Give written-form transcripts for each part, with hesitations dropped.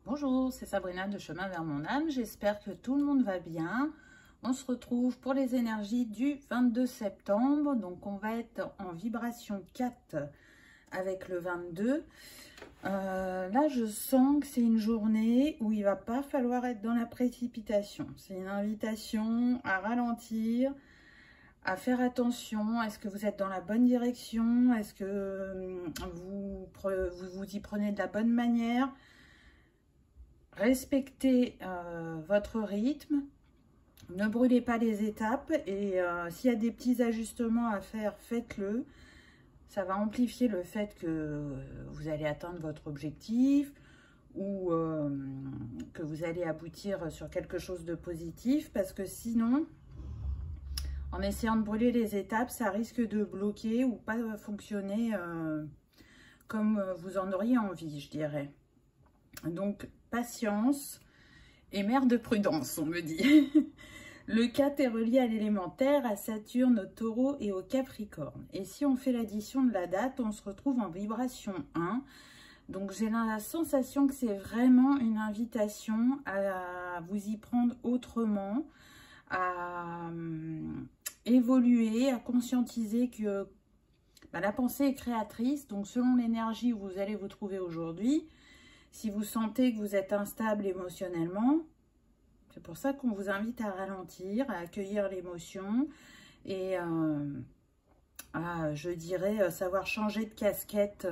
Bonjour, c'est Sabrina de Chemin vers mon âme. J'espère que tout le monde va bien. On se retrouve pour les énergies du 22 septembre. Donc, on va être en vibration 4 avec le 22. Là, je sens que c'est une journée où il va pas falloir être dans la précipitation. C'est une invitation à ralentir, à faire attention. Est-ce que vous êtes dans la bonne direction? Est-ce que vous y prenez de la bonne manière? Respectez votre rythme, ne brûlez pas les étapes et s'il y a des petits ajustements à faire, faites-le. Ça va amplifier le fait que vous allez atteindre votre objectif ou que vous allez aboutir sur quelque chose de positif, parce que sinon, en essayant de brûler les étapes, ça risque de bloquer ou pas fonctionner comme vous en auriez envie, je dirais. Donc, patience et mère de prudence, on me dit. Le 4 est relié à l'élémentaire, à Saturne, au Taureau et au Capricorne. Et si on fait l'addition de la date, on se retrouve en vibration 1. Donc, j'ai la sensation que c'est vraiment une invitation à vous y prendre autrement, à évoluer, à conscientiser que la pensée est créatrice. Donc, selon l'énergie où vous allez vous trouver aujourd'hui, si vous sentez que vous êtes instable émotionnellement, c'est pour ça qu'on vous invite à ralentir, à accueillir l'émotion et à, je dirais, savoir changer de casquette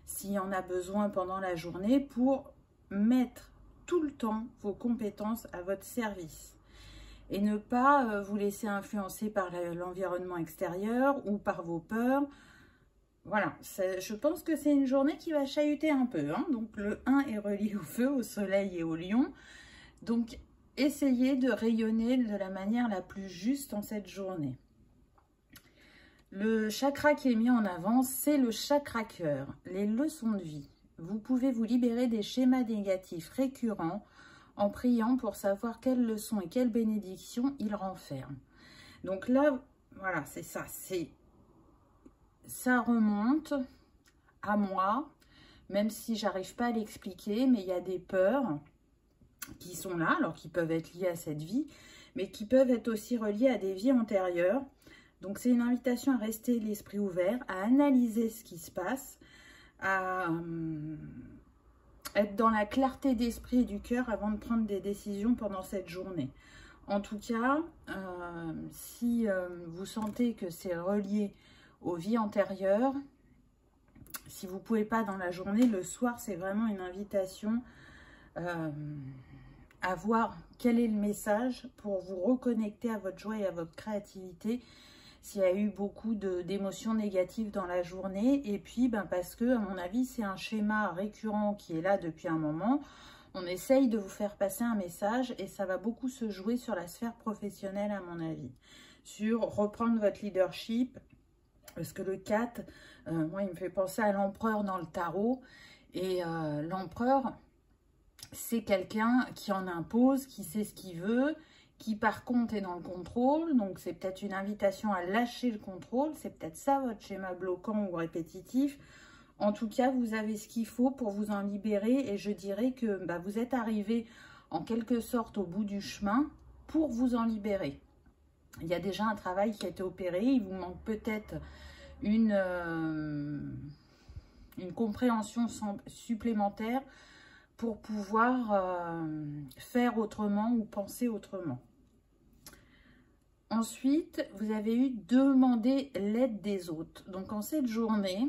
s'il y en a besoin pendant la journée pour mettre tout le temps vos compétences à votre service et ne pas vous laisser influencer par l'environnement extérieur ou par vos peurs. Voilà, je pense que c'est une journée qui va chahuter un peu. Hein. Donc, le 1 est relié au feu, au soleil et au lion. Donc, essayez de rayonner de la manière la plus juste en cette journée. Le chakra qui est mis en avant, c'est le chakra cœur, les leçons de vie. Vous pouvez vous libérer des schémas négatifs récurrents en priant pour savoir quelles leçons et quelles bénédictions ils renferment. Donc là, voilà, c'est ça, ça remonte à moi, même si j'arrive pas à l'expliquer, mais il y a des peurs qui sont là, alors qui peuvent être liées à cette vie, mais qui peuvent être aussi reliées à des vies antérieures. Donc c'est une invitation à rester l'esprit ouvert, à analyser ce qui se passe, à être dans la clarté d'esprit et du cœur avant de prendre des décisions pendant cette journée. En tout cas, si vous sentez que c'est relié aux vies antérieures, si vous ne pouvez pas dans la journée, le soir, c'est vraiment une invitation à voir quel est le message pour vous reconnecter à votre joie et à votre créativité s'il y a eu beaucoup d'émotions négatives dans la journée. Et puis, parce que, à mon avis, c'est un schéma récurrent qui est là depuis un moment. On essaye de vous faire passer un message et ça va beaucoup se jouer sur la sphère professionnelle, à mon avis. Sur reprendre votre leadership. Parce que le 4, moi, il me fait penser à l'empereur dans le tarot. Et l'empereur, c'est quelqu'un qui en impose, qui sait ce qu'il veut, qui par contre est dans le contrôle. Donc, c'est peut-être une invitation à lâcher le contrôle. C'est peut-être ça, votre schéma bloquant ou répétitif. En tout cas, vous avez ce qu'il faut pour vous en libérer. Et je dirais que vous êtes arrivé en quelque sorte au bout du chemin pour vous en libérer. Il y a déjà un travail qui a été opéré. Il vous manque peut-être une compréhension supplémentaire pour pouvoir faire autrement ou penser autrement. Ensuite, vous avez eu demander l'aide des autres. Donc, en cette journée,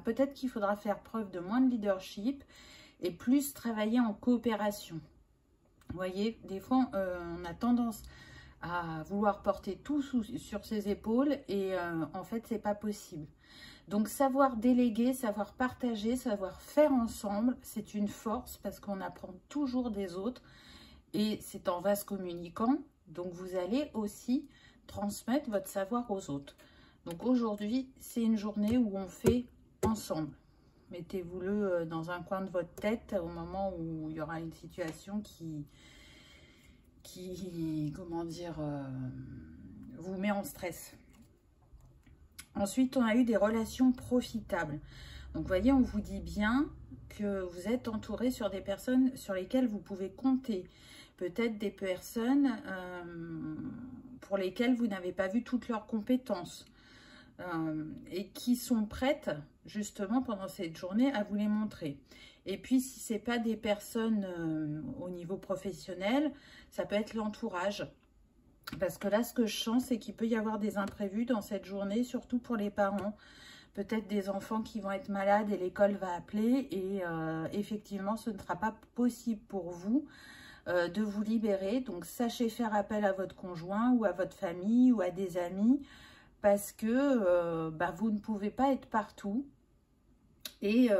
peut-être qu'il faudra faire preuve de moins de leadership et plus travailler en coopération. Vous voyez, des fois, on a tendance à vouloir porter tout sur ses épaules et en fait, c'est pas possible. Donc, savoir déléguer, savoir partager, savoir faire ensemble, c'est une force parce qu'on apprend toujours des autres et c'est en vase communicant. Donc, vous allez aussi transmettre votre savoir aux autres. Donc, aujourd'hui, c'est une journée où on fait ensemble. Mettez-vous-le dans un coin de votre tête au moment où il y aura une situation qui comment dire, vous met en stress. Ensuite, on a eu des relations profitables. Donc, vous voyez, on vous dit bien que vous êtes entouré sur des personnes sur lesquelles vous pouvez compter. Peut-être des personnes pour lesquelles vous n'avez pas vu toutes leurs compétences et qui sont prêtes justement pendant cette journée à vous les montrer. Et puis si ce n'est pas des personnes au niveau professionnel, ça peut être l'entourage. Parce que là, ce que je sens, c'est qu'il peut y avoir des imprévus dans cette journée, surtout pour les parents. Peut-être des enfants qui vont être malades et l'école va appeler. Et effectivement, ce ne sera pas possible pour vous de vous libérer. Donc, sachez faire appel à votre conjoint ou à votre famille ou à des amis. Parce que vous ne pouvez pas être partout. Et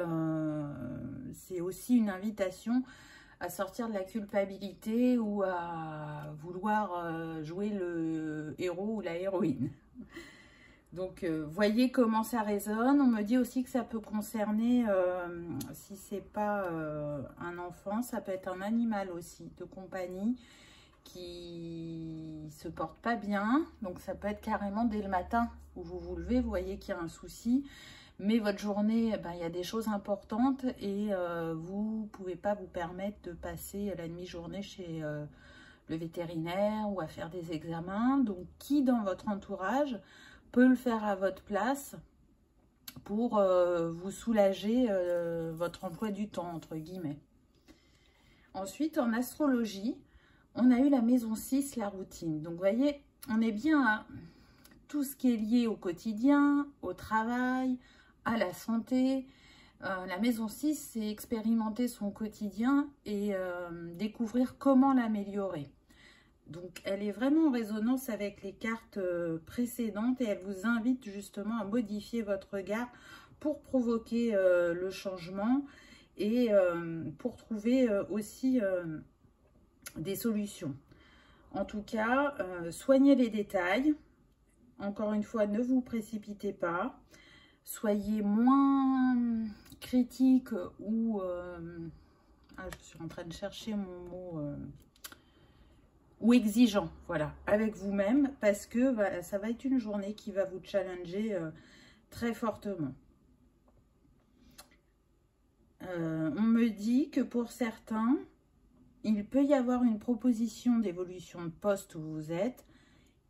c'est aussi une invitation à sortir de la culpabilité ou à vouloir jouer le héros ou la héroïne. Donc, voyez comment ça résonne. On me dit aussi que ça peut concerner, si c'est pas un enfant, ça peut être un animal aussi de compagnie qui se porte pas bien. Donc, ça peut être carrément dès le matin où vous vous levez, vous voyez qu'il y a un souci. Mais votre journée, il y a des choses importantes et vous ne pouvez pas vous permettre de passer la demi-journée chez le vétérinaire ou à faire des examens. Donc, qui dans votre entourage peut le faire à votre place pour vous soulager votre emploi du temps, entre guillemets. Ensuite, en astrologie, on a eu la maison 6, la routine. Donc, vous voyez, on est bien à tout ce qui est lié au quotidien, au travail, à la santé. La maison 6, c'est expérimenter son quotidien et découvrir comment l'améliorer. Donc, elle est vraiment en résonance avec les cartes précédentes et elle vous invite justement à modifier votre regard pour provoquer le changement et pour trouver aussi des solutions. En tout cas, soignez les détails. Encore une fois, ne vous précipitez pas. Soyez moins critique ou... je suis en train de chercher mon mot... ou exigeant, voilà, avec vous-même, parce que voilà, ça va être une journée qui va vous challenger très fortement. On me dit que pour certains, il peut y avoir une proposition d'évolution de poste où vous êtes.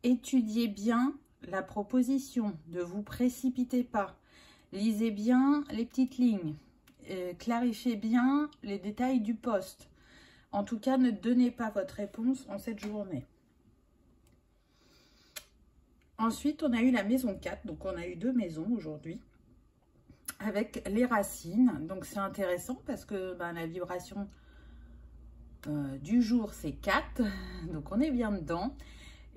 Étudiez bien la proposition, ne vous précipitez pas. Lisez bien les petites lignes, clarifiez bien les détails du poste. En tout cas, ne donnez pas votre réponse en cette journée. Ensuite, on a eu la maison 4. Donc, on a eu 2 maisons aujourd'hui avec les racines. Donc, c'est intéressant parce que la vibration du jour, c'est 4. Donc, on est bien dedans.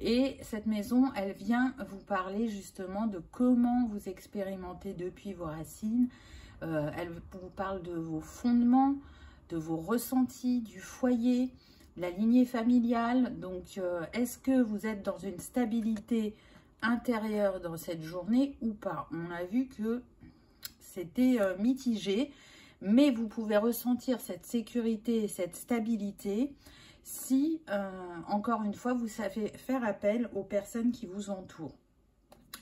Et cette maison, elle vient vous parler justement de comment vous expérimentez depuis vos racines. Elle vous parle de vos fondements, de vos ressentis, du foyer, la lignée familiale. Donc, est-ce que vous êtes dans une stabilité intérieure dans cette journée ou pas? On a vu que c'était mitigé, mais vous pouvez ressentir cette sécurité et cette stabilité si, encore une fois, vous savez faire appel aux personnes qui vous entourent.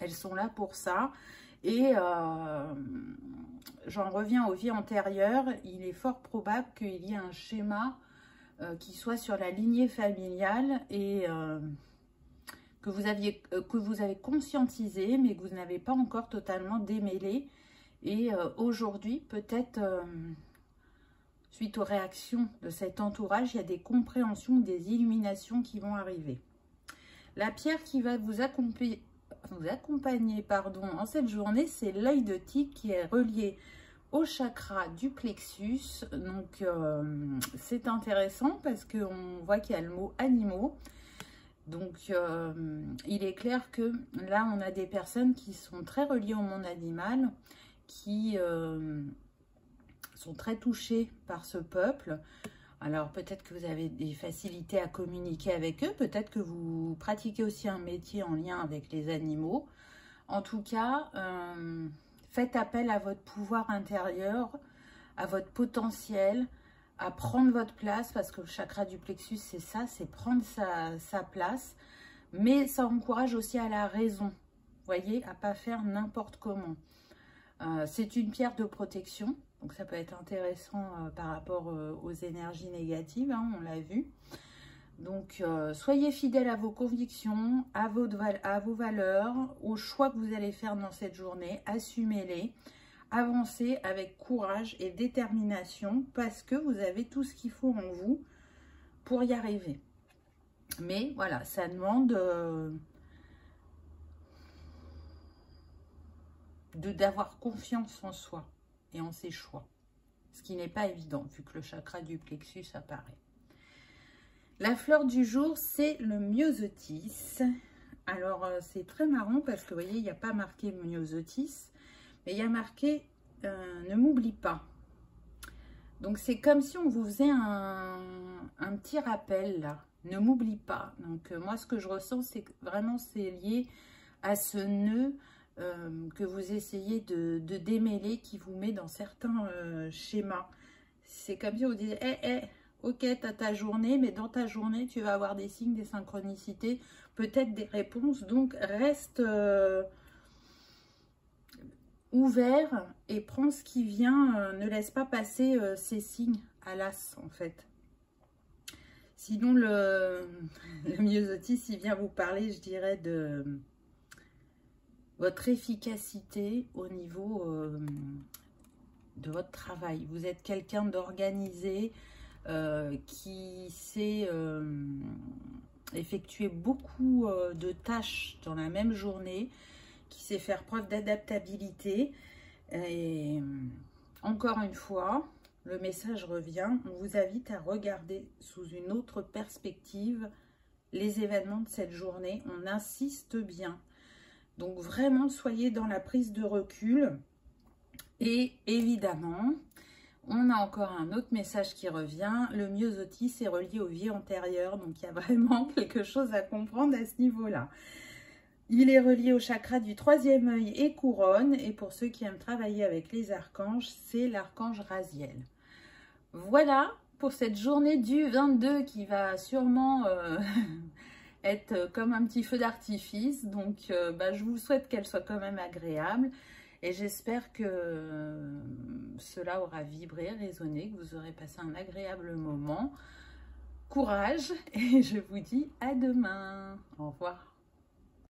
Elles sont là pour ça. Et j'en reviens aux vies antérieures. Il est fort probable qu'il y ait un schéma qui soit sur la lignée familiale et que vous avez conscientisé, mais que vous n'avez pas encore totalement démêlé. Et aujourd'hui, peut-être, suite aux réactions de cet entourage, il y a des compréhensions, des illuminations qui vont arriver. La pierre qui va vous accompagner en cette journée, c'est l'œil de tigre qui est relié au chakra du plexus. Donc, c'est intéressant parce qu'on voit qu'il y a le mot animaux. Donc, il est clair que là, on a des personnes qui sont très reliées au monde animal, qui sont très touchées par ce peuple. Alors, peut-être que vous avez des facilités à communiquer avec eux. Peut-être que vous pratiquez aussi un métier en lien avec les animaux. En tout cas, faites appel à votre pouvoir intérieur, à votre potentiel, à prendre votre place. Parce que le chakra du plexus, c'est ça, c'est prendre sa place. Mais ça encourage aussi à la raison. Vous voyez, à ne pas faire n'importe comment. C'est une pierre de protection. Donc ça peut être intéressant par rapport aux énergies négatives, hein, on l'a vu. Donc soyez fidèles à vos convictions, à vos valeurs, aux choix que vous allez faire dans cette journée, assumez-les. Avancez avec courage et détermination parce que vous avez tout ce qu'il faut en vous pour y arriver. Mais voilà, ça demande d'avoir confiance en soi et en ses choix. Ce qui n'est pas évident vu que le chakra du plexus apparaît. La fleur du jour, c'est le myosotis. Alors, c'est très marrant parce que vous voyez, il n'y a pas marqué myosotis, mais il y a marqué ne m'oublie pas. Donc, c'est comme si on vous faisait un petit rappel là. Ne m'oublie pas. Donc, moi, ce que je ressens, c'est que vraiment, c'est lié à ce nœud que vous essayez de démêler qui vous met dans certains schémas. C'est comme si vous disiez, ok, tu as ta journée, mais dans ta journée, tu vas avoir des signes, des synchronicités, peut-être des réponses. Donc, reste ouvert et prends ce qui vient. Ne laisse pas passer ces signes à l'as, en fait. Sinon, le myosotis, il vient vous parler, je dirais, de votre efficacité au niveau de votre travail. Vous êtes quelqu'un d'organisé, qui sait effectuer beaucoup de tâches dans la même journée, qui sait faire preuve d'adaptabilité. Et encore une fois, le message revient, on vous invite à regarder sous une autre perspective les événements de cette journée. On insiste bien. Donc vraiment, soyez dans la prise de recul. Et évidemment, on a encore un autre message qui revient. Le myosotis est relié aux vies antérieures. Donc, il y a vraiment quelque chose à comprendre à ce niveau-là. Il est relié au chakra du troisième œil et couronne. Et pour ceux qui aiment travailler avec les archanges, c'est l'archange Raziel. Voilà pour cette journée du 22 qui va sûrement être comme un petit feu d'artifice. Donc, je vous souhaite qu'elle soit quand même agréable. Et j'espère que cela aura vibré, résonné, que vous aurez passé un agréable moment. Courage et je vous dis à demain. Au revoir.